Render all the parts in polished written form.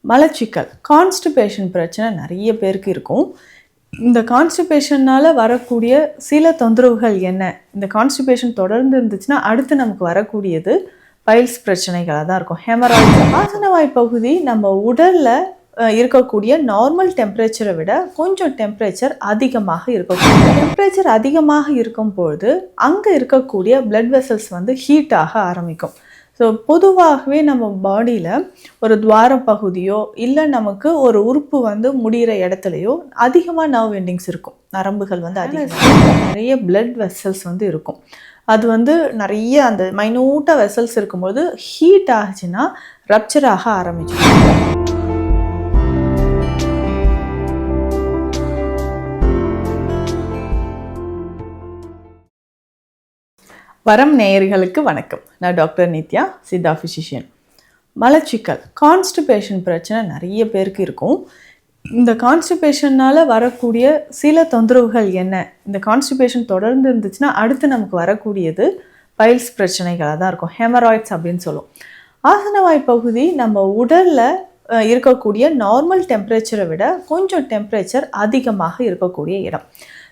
மலச்சிக்கல் கான்ஸ்டிபேஷன் பிரச்சனை நிறைய பேருக்கு இருக்கும். இந்த கான்ஸ்டிபேஷனால் வரக்கூடிய சில தொந்தரவுகள் என்ன? இந்த கான்ஸ்டிபேஷன் தொடர்ந்து இருந்துச்சுன்னா அடுத்து நமக்கு வரக்கூடியது பைல்ஸ் பிரச்சனைகளாக தான் இருக்கும். ஹெமராய்ட்ஸ் ஆசனவாய் பகுதி நம்ம உடலில் இருக்கக்கூடிய நார்மல் டெம்பரேச்சரை விட கொஞ்சம் டெம்பரேச்சர் அதிகமாக இருக்கக்கூடிய டெம்பரேச்சர் அதிகமாக இருக்கும்பொழுது அங்கே இருக்கக்கூடிய பிளட் வெசல்ஸ் ஹீட்டாக ஆரம்பிக்கும். ஸோ பொதுவாகவே நம்ம பாடியில் ஒரு துவார பகுதியோ இல்லை நமக்கு ஒரு உறுப்பு முடிகிற இடத்துலையோ அதிகமாக நர்வ் எண்டிங்ஸ் இருக்கும். நரம்புகள் அதிகமாக நிறைய பிளட் வெசல்ஸ் இருக்கும். அது நிறைய அந்த மைனூட்டாக வெசல்ஸ் இருக்கும்போது ஹீட் ஆச்சுன்னா ரப்சர் ஆக ஆரம்பிச்சிடும். வரம் நேயர்களுக்கு வணக்கம். நான் டாக்டர் நித்யா, சித்தா ஃபிசிஷியன். மலச்சிக்கல் கான்ஸ்டிபேஷன் பிரச்சனை நிறைய பேருக்கு இருக்கும். இந்த கான்ஸ்டிபேஷனால் வரக்கூடிய சில தொந்தரவுகள் என்ன? இந்த கான்ஸ்டிபேஷன் தொடர்ந்து இருந்துச்சுன்னா அடுத்து நமக்கு வரக்கூடியது பைல்ஸ் பிரச்சனைகளாக தான் இருக்கும். ஹெமராய்ட்ஸ் அப்படின்னு சொல்லுவோம். ஆசனவாய் பகுதி நம்ம உடலில் இருக்கக்கூடிய நார்மல் டெம்பரேச்சரை விட கொஞ்சம் டெம்பரேச்சர் அதிகமாக இருக்கக்கூடிய இடம்.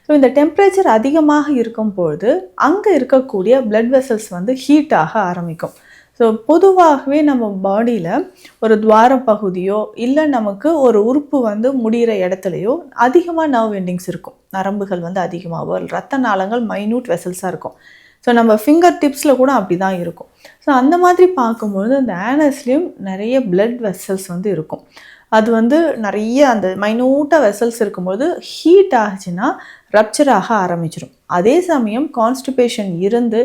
ஸோ இந்த டெம்பரேச்சர் அதிகமாக இருக்கும்பொழுது அங்கே இருக்கக்கூடிய பிளட் வெசல்ஸ் ஹீட்டாக ஆரம்பிக்கும். ஸோ பொதுவாகவே நம்ம பாடியில் ஒரு துவார பகுதியோ இல்லை நமக்கு ஒரு உறுப்பு முடிகிற இடத்துலையோ அதிகமாக நர்வ் எண்டிங்ஸ் இருக்கும். நரம்புகள் அதிகமாக ரத்த நாளங்கள் மைன்யூட் வெசல்ஸாக இருக்கும். ஸோ நம்ம ஃபிங்கர் டிப்ஸில் கூட அப்படி தான் இருக்கும். ஸோ அந்த மாதிரி பார்க்கும்பொழுது அந்த ஆனஸ்லேயும் நிறைய பிளட் வெசல்ஸ் இருக்கும். அது நிறைய அந்த மைனூட்டாக வெசல்ஸ் இருக்கும்போது ஹீட் ஆச்சுன்னா ரப்சர் ஆக ஆரம்பிச்சிடும். அதே சமயம் கான்ஸ்டிபேஷன் இருந்து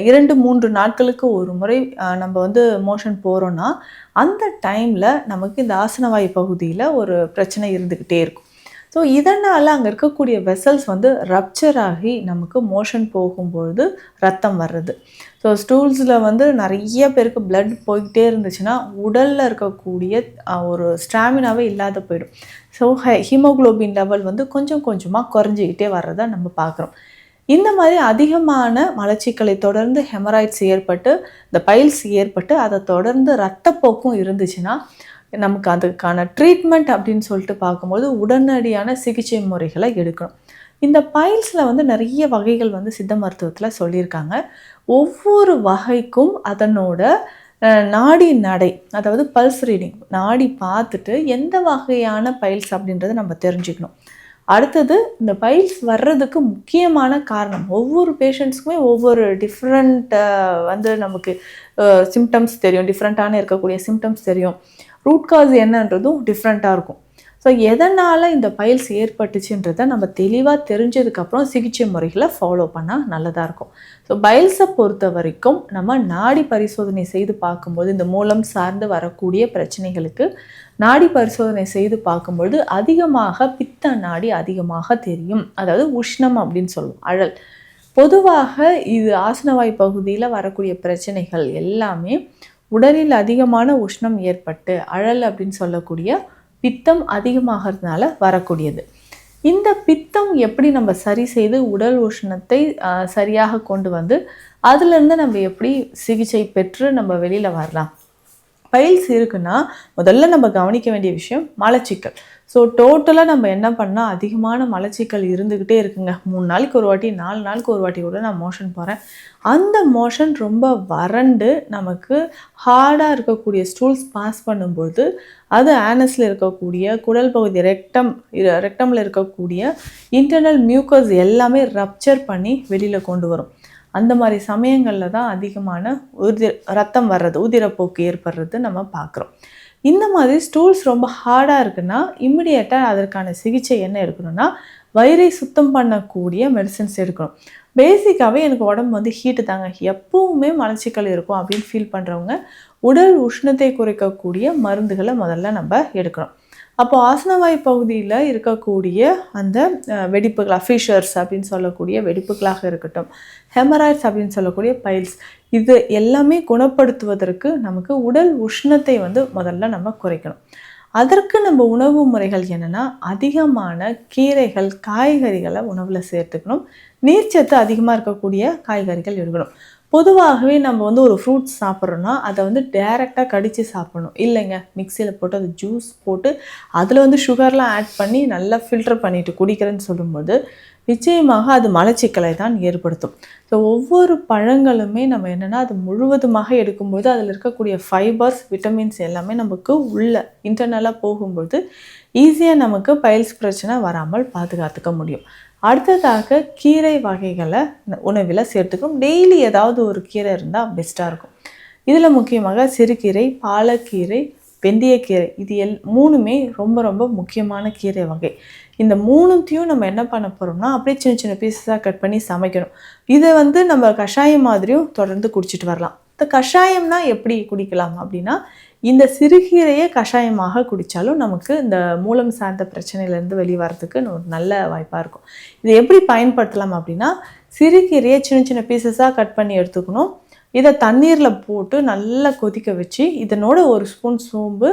2-3 நாட்களுக்கு ஒரு முறை நம்ம மோஷன் போகிறோன்னா அந்த டைமில் நமக்கு இந்த ஆசனவாய் பகுதியில் ஒரு பிரச்சனை இருந்துக்கிட்டே இருக்கும். ஸோ இதனால் அங்கே இருக்கக்கூடிய வெசல்ஸ் ரப்சர் ஆகி நமக்கு மோஷன் போகும்பொழுது ரத்தம் வர்றது. ஸோ ஸ்டூல்ஸில் நிறைய பேருக்கு பிளட் போய்கிட்டே இருந்துச்சுன்னா உடலில் இருக்கக்கூடிய ஒரு ஸ்டாமினாவே இல்லாத போயிடும். ஸோ ஹீமோக்ளோபின் லெவல் கொஞ்சம் கொஞ்சமாக குறைஞ்சிக்கிட்டே வர்றதை நம்ம பார்க்குறோம். இந்த மாதிரி அதிகமான மலச்சிக்கலை தொடர்ந்து ஹெமராய்ட்ஸ் ஏற்பட்டு இந்த பைல்ஸ் ஏற்பட்டு அதை தொடர்ந்து இரத்தப்போக்கும் இருந்துச்சுன்னா நமக்கு அதுக்கான ட்ரீட்மெண்ட் அப்படின்னு சொல்லிட்டு பார்க்கும்போது உடனடியான சிகிச்சை முறைகளை எடுக்கணும். இந்த பைல்ஸில் நிறைய வகைகள் சித்த மருத்துவத்தில் சொல்லியிருக்காங்க. ஒவ்வொரு வகைக்கும் அதனோட நாடி நடை, அதாவது பல்ஸ் ரீடிங், நாடி பார்த்துட்டு எந்த வகையான பைல்ஸ் அப்படின்றத நம்ம தெரிஞ்சுக்கணும். அடுத்தது இந்த பைல்ஸ் வர்றதுக்கு முக்கியமான காரணம், ஒவ்வொரு பேஷண்ட்ஸுக்குமே ஒவ்வொரு டிஃப்ரெண்ட் நமக்கு சிம்டம்ஸ் தெரியும், டிஃப்ரெண்ட்டான இருக்கக்கூடிய சிம்டம்ஸ் தெரியும். ரூட் காஸ் என்னன்றதும் டிஃப்ரெண்ட்டாக இருக்கும். ஸோ எதனால் இந்த பைல்ஸ் ஏற்பட்டுச்சுன்றதை நம்ம தெளிவாக தெரிஞ்சதுக்கப்புறம் சிகிச்சை முறைகளை ஃபாலோ பண்ணால் நல்லதாக இருக்கும். ஸோ பைல்ஸை பொறுத்த வரைக்கும் நம்ம நாடி பரிசோதனை செய்து பார்க்கும்போது இந்த மூலம் சார்ந்து வரக்கூடிய பிரச்சனைகளுக்கு நாடி பரிசோதனை செய்து பார்க்கும்பொழுது அதிகமாக பித்த நாடி அதிகமாக தெரியும். அதாவது உஷ்ணம் அப்படின்னு சொல்லுவோம், அழல். பொதுவாக இது ஆசனவாய் பகுதியில் வரக்கூடிய பிரச்சனைகள் எல்லாமே உடலில் அதிகமான உஷ்ணம் ஏற்பட்டு அழல் அப்படின்னு சொல்லக்கூடிய பித்தம் அதிகமாகிறதுனால வரக்கூடியது. இந்த பித்தம் எப்படி நம்ம சரி செய்து உடல் உஷ்ணத்தை சரியாக கொண்டு அதுலேருந்து நம்ம எப்படி சிகிச்சை பெற்று நம்ம வெளியில் வரலாம்? பைல்ஸ் இருக்குன்னா முதல்ல நம்ம கவனிக்க வேண்டிய விஷயம் மலச்சிக்கல். ஸோ டோட்டலாக நம்ம என்ன பண்ணால் அதிகமான மலச்சிக்கல் இருந்துக்கிட்டே இருக்குங்க. 3 நாளைக்கு ஒரு வாட்டி 4 நாளுக்கு ஒரு வாட்டி கூட நான் மோஷன் போகிறேன். அந்த மோஷன் ரொம்ப வறண்டு நமக்கு ஹார்டாக இருக்கக்கூடிய ஸ்டூல்ஸ் பாஸ் பண்ணும்போது அது ஆனஸில் இருக்கக்கூடிய குடல் பகுதி ரெக்டமில் இருக்கக்கூடிய இன்டர்னல் மியூக்கஸ் எல்லாமே ரப்சர் பண்ணி வெளியில் கொண்டு வரும். அந்த மாதிரி சமயங்களில் தான் அதிகமான ரத்தம் வர்றது, உதிரப்போக்கு ஏற்படுறது நம்ம பார்க்குறோம். இந்த மாதிரி ஸ்டூல்ஸ் ரொம்ப ஹார்டாக இருக்குன்னா இம்மிடியேட்டாக அதற்கான சிகிச்சை என்ன எடுக்கணும்னா வயிறை சுத்தம் பண்ணக்கூடிய மெடிசன்ஸ் எடுக்கணும். பேசிக்காகவே எனக்கு உடம்பு ஹீட்டு தாங்க, எப்பவுமே மலச்சிக்கல் இருக்கும் அப்படின்னு ஃபீல் பண்ணுறவங்க உடல் உஷ்ணத்தை குறைக்கக்கூடிய மருந்துகளை முதல்ல நம்ம எடுக்கணும். அப்போ ஆசனவாய் பகுதியில் இருக்கக்கூடிய அந்த வெடிப்புகள், ஃபிஷர்ஸ் அப்படின்னு சொல்லக்கூடிய வெடிப்புகளாக இருக்கட்டும், ஹெமராய்ட்ஸ் அப்படின்னு சொல்லக்கூடிய பைல்ஸ், இது எல்லாமே குணப்படுத்துவதற்கு நமக்கு உடல் உஷ்ணத்தை முதல்ல நம்ம குறைக்கணும். அதற்கு நம்ம உணவு முறைகள் என்னென்னா அதிகமான கீரைகள், காய்கறிகளை உணவில் சேர்த்துக்கணும். நீர்ச்சத்து அதிகமாக இருக்கக்கூடிய காய்கறிகள் எடுக்கணும். பொதுவாகவே நம்ம வந்து ஒரு ஃப்ரூட்ஸ் சாப்பிட்றோன்னா அதை வந்து டைரெக்டாக கடித்து சாப்பிடணும். இல்லைங்க, மிக்சியில் போட்டு அது ஜூஸ் போட்டு அதில் வந்து சுகர்லாம் ஆட் பண்ணி நல்லா ஃபில்டர் பண்ணிவிட்டு குடிக்கிறேன்னு சொல்லும்போது நிச்சயமாக அது மலச்சிக்கலை தான் ஏற்படுத்தும். ஸோ ஒவ்வொரு பழங்களுமே நம்ம என்னென்னா அது முழுவதுமாக எடுக்கும்போது அதில் இருக்கக்கூடிய ஃபைபர்ஸ், விட்டமின்ஸ் எல்லாமே நமக்கு உள்ள இன்டர்னலாக போகும்போது ஈஸியாக நமக்கு பைல்ஸ் பிரச்சனை வராமல் பாதுகாத்துக்க முடியும். அடுத்ததாக கீரை வகைகளை உணவில் சேர்த்துக்கணும். டெய்லி ஏதாவது ஒரு கீரை இருந்தால் பெஸ்ட்டாக இருக்கும். இதில் முக்கியமாக சிறுகீரை, பாலக்கீரை, வெந்தயக்கீரை இது மூணுமே ரொம்ப ரொம்ப முக்கியமான கீரை வகை. இந்த மூணுத்தையும் நம்ம என்ன பண்ண போகிறோம்னா அப்படியே சின்ன சின்ன பீஸஸாக கட் பண்ணி சமைக்கணும். இதை வந்து நம்ம கஷாயம் மாதிரியும் தொடர்ந்து குடிச்சிட்டு வரலாம். இந்த கஷாயம்னா எப்படி குடிக்கலாம் அப்படின்னா, இந்த சிறுகீரையை கஷாயமாக குடித்தாலும் நமக்கு இந்த மூலம் சார்ந்த பிரச்சனையிலேருந்து வெளிவரத்துக்கு ஒரு நல்ல வாய்ப்பாக இருக்கும். இதை எப்படி பயன்படுத்தலாம் அப்படின்னா, சிறுகீரையை சின்ன சின்ன பீசஸாக கட் பண்ணி எடுத்துக்கணும். இதை தண்ணீரில் போட்டு நல்லா கொதிக்க வச்சு இதனோட 1 ஸ்பூன் சோம்பு,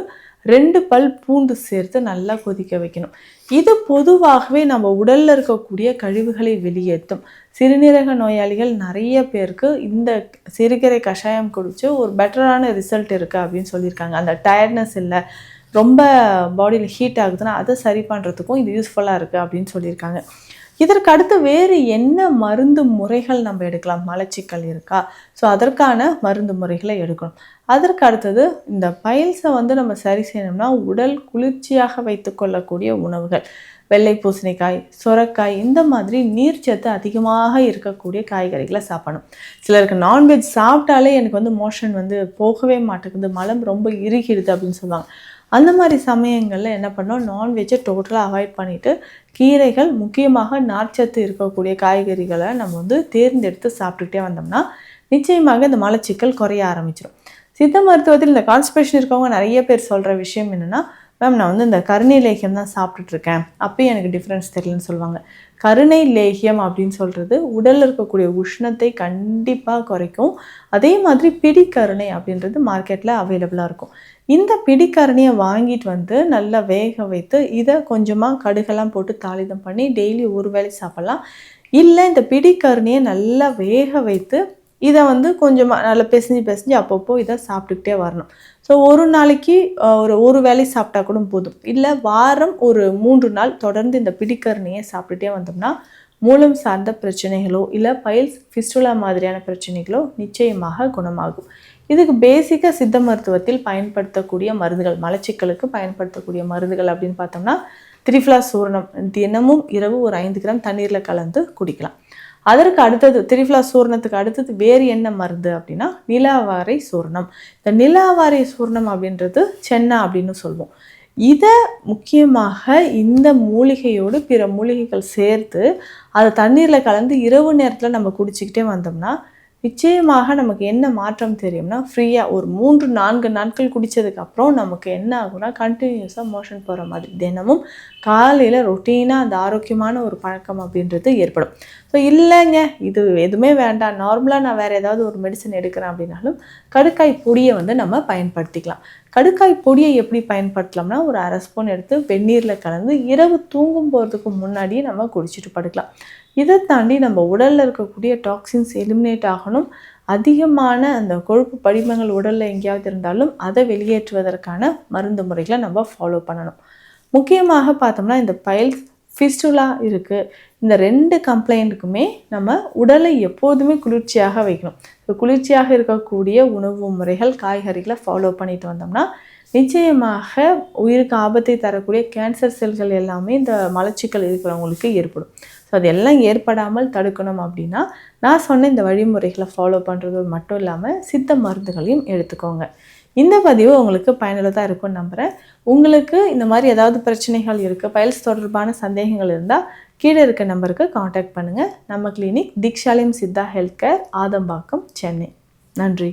2 பல் பூண்டு சேர்த்து நல்லா கொதிக்க வைக்கணும். இது பொதுவாகவே நம்ம உடலில் இருக்கக்கூடிய கழிவுகளை வெளியேற்றும். சிறுநீரக நோயாளிகள் நிறைய பேருக்கு இந்த சிறுகீரை கஷாயம் குடித்து ஒரு பெட்டரான ரிசல்ட் இருக்குது அப்படின்னு சொல்லியிருக்காங்க. அந்த டயர்ட்னஸ் இல்லை, ரொம்ப பாடியில் ஹீட் ஆகுதுன்னா அதை சரி பண்ணுறதுக்கும் இது யூஸ்ஃபுல்லாக இருக்குது அப்படின்னு சொல்லியிருக்காங்க. இதற்கு அடுத்து வேறு என்ன மருந்து முறைகள் நம்ம எடுக்கலாம்? மலச்சிக்கல் இருக்கா, ஸோ அதற்கான மருந்து முறைகளை எடுக்கணும். அதற்கு அடுத்தது இந்த பைல்ஸை வந்து நம்ம சரி செய்யணும்னா உடல் குளிர்ச்சியாக வைத்து கொள்ளக்கூடிய உணவுகள், வெள்ளை பூசணிக்காய், சொரக்காய், இந்த மாதிரி நீர்ச்சத்து அதிகமாக இருக்கக்கூடிய காய்கறிகளை சாப்பிடணும். சிலருக்கு நான்வெஜ் சாப்பிட்டாலே எனக்கு வந்து மோஷன் வந்து போகவே மாட்டேங்குது, மலம் ரொம்ப இறுகிடுது அப்படின்னு சொல்லுவாங்க. அந்த மாதிரி சமயங்களில் என்ன பண்ணோம், நான்வெஜ்ஜை டோட்டலாக அவாய்ட் பண்ணிவிட்டு கீரைகள், முக்கியமாக நார்ச்சத்து இருக்கக்கூடிய காய்கறிகளை நம்ம வந்து தேர்ந்தெடுத்து சாப்பிட்டுக்கிட்டே வந்தோம்னா நிச்சயமாக இந்த மலச்சிக்கல் குறைய ஆரம்பிச்சிடும். சித்த மருத்துவத்தில் இந்த கான்ஸ்டிபேஷன் இருக்கவங்க நிறைய பேர் சொல்கிற விஷயம் என்னென்னா, மேம் நான் வந்து இந்த கருணை லேகியம் தான் சாப்பிட்டுட்ருக்கேன், அப்பயும் எனக்கு டிஃப்ரென்ஸ் தெரியலன்னு சொல்லுவாங்க. கருணை லேகியம் அப்படின்னு சொல்கிறது உடலில் இருக்கக்கூடிய உஷ்ணத்தை கண்டிப்பாக குறைக்கும். அதே மாதிரி பிடிக்கருணை அப்படின்றது மார்க்கெட்டில் அவைலபிளாக இருக்கும். இந்த பிடிக்கரணியை வாங்கிட்டு வந்து நல்லா வேக வைத்து இதை கொஞ்சமாக கடுகெல்லாம் போட்டு தாளிதம் பண்ணி டெய்லி ஒரு வேளை சாப்பிட்லாம். இல்லை இந்த பிடிக்கரணியை நல்லா வேக வைத்து இதை வந்து கொஞ்சமாக நல்லா பிசைஞ்சு அப்பப்போ இதை சாப்பிட்டுக்கிட்டே வரணும். ஸோ ஒரு நாளைக்கு ஒரு வேளை சாப்பிட்டா கூட போதும். இல்லை வாரம் ஒரு 3 நாள் தொடர்ந்து இந்த பிடிக்கரணியை சாப்பிட்டுட்டே வந்தோம்னா மூலம் சார்ந்த பிரச்சனைகளோ இல்லை பைல்ஸ், ஃபிஸ்டுலா மாதிரியான பிரச்சனைகளோ நிச்சயமாக குணமாகும். இதுக்கு பேசிக்காக சித்த மருத்துவத்தில் பயன்படுத்தக்கூடிய மருந்துகள், மலச்சிக்கலுக்கு பயன்படுத்தக்கூடிய மருந்துகள் அப்படின்னு பார்த்தோம்னா திரிஃப்லா சூர்ணம் தினமும் இரவு ஒரு 5 கிராம் தண்ணீரில் கலந்து குடிக்கலாம். அதற்கு அடுத்தது திரிஃப்லா சூர்ணத்துக்கு அடுத்தது வேறு என்ன மருந்து அப்படின்னா நிலாவாரை சூர்ணம். இந்த நிலாவாரை சூர்ணம் அப்படின்றது சென்னா அப்படின்னு சொல்லுவோம். இதை முக்கியமாக இந்த மூலிகையோடு பிற மூலிகைகள் சேர்த்து அதை தண்ணீரில் கலந்து இரவு நேரத்தில் நம்ம குடிச்சிக்கிட்டே வந்தோம்னா நிச்சயமாக நமக்கு என்ன மாற்றம் தெரியும்னா, ஃப்ரீயாக ஒரு 3-4 நாட்கள் குடித்ததுக்கப்புறம் நமக்கு என்ன ஆகும்னா கண்டினியூஸாக மோஷன் போகிற மாதிரி தினமும் காலையில் ரொட்டீனாக அந்த ஆரோக்கியமான ஒரு பழக்கம் அப்படின்றது ஏற்படும். ஸோ இல்லைங்க இது எதுவுமே வேண்டாம், நார்மலாக நான் வேறு ஏதாவது ஒரு மெடிசன் எடுக்கிறேன் அப்படின்னாலும் கடுக்காய் பொடியை வந்து நம்ம பயன்படுத்திக்கலாம். கடுக்காய் பொடியை எப்படி பயன்படுத்தலாம்னா ஒரு 1/2 ஸ்பூன் எடுத்து வெந்நீரில் கலந்து இரவு தூங்கும் போகிறதுக்கு முன்னாடியே நம்ம குடிச்சிட்டு படுக்கலாம். இதை தாண்டி நம்ம உடலில் இருக்கக்கூடிய டாக்ஸின்ஸ் எலிமினேட் ஆகணும். அதிகமான அந்த கொழுப்பு படிமங்கள் உடலில் எங்கேயாவது இருந்தாலும் அதை வெளியேற்றுவதற்கான மருந்து முறைகளை நம்ம ஃபாலோ பண்ணணும். முக்கியமாக பார்த்தோம்னா இந்த பைல்ஸ், ஃபிஸ்டுலா இருக்குது. இந்த 2 கம்ப்ளைண்ட்டுக்குமே நம்ம உடலை எப்போதுமே குளிர்ச்சியாக வைக்கணும். இப்போ குளிர்ச்சியாக இருக்கக்கூடிய உணவு முறைகள், காய்கறிகளை ஃபாலோ பண்ணிட்டு வந்தோம்னா நிச்சயமாக உயிருக்கு ஆபத்தை தரக்கூடிய கேன்சர் செல்கள் எல்லாமே இந்த மலச்சிக்கல் இருக்கிறவங்களுக்கு ஏற்படும். ஸோ அதெல்லாம் ஏற்படாமல் தடுக்கணும் அப்படின்னா நான் சொன்ன இந்த வழிமுறைகளை ஃபாலோ பண்ணுறது மட்டும் இல்லாமல் சித்த மருந்துகளையும் எடுத்துக்கோங்க. இந்த பதிவு உங்களுக்கு பயனுள்ளதாக இருக்கும்னு நம்புகிறேன். உங்களுக்கு இந்த மாதிரி ஏதாவது பிரச்சனைகள் இருக்குது, பைல்ஸ் தொடர்பான சந்தேகங்கள் இருந்தால் கீழே இருக்க நம்பருக்கு காண்டாக்ட் பண்ணுங்கள். நம்ம clinic Dikshalayam Siddha health care, Adambakkam, Chennai. நன்றி.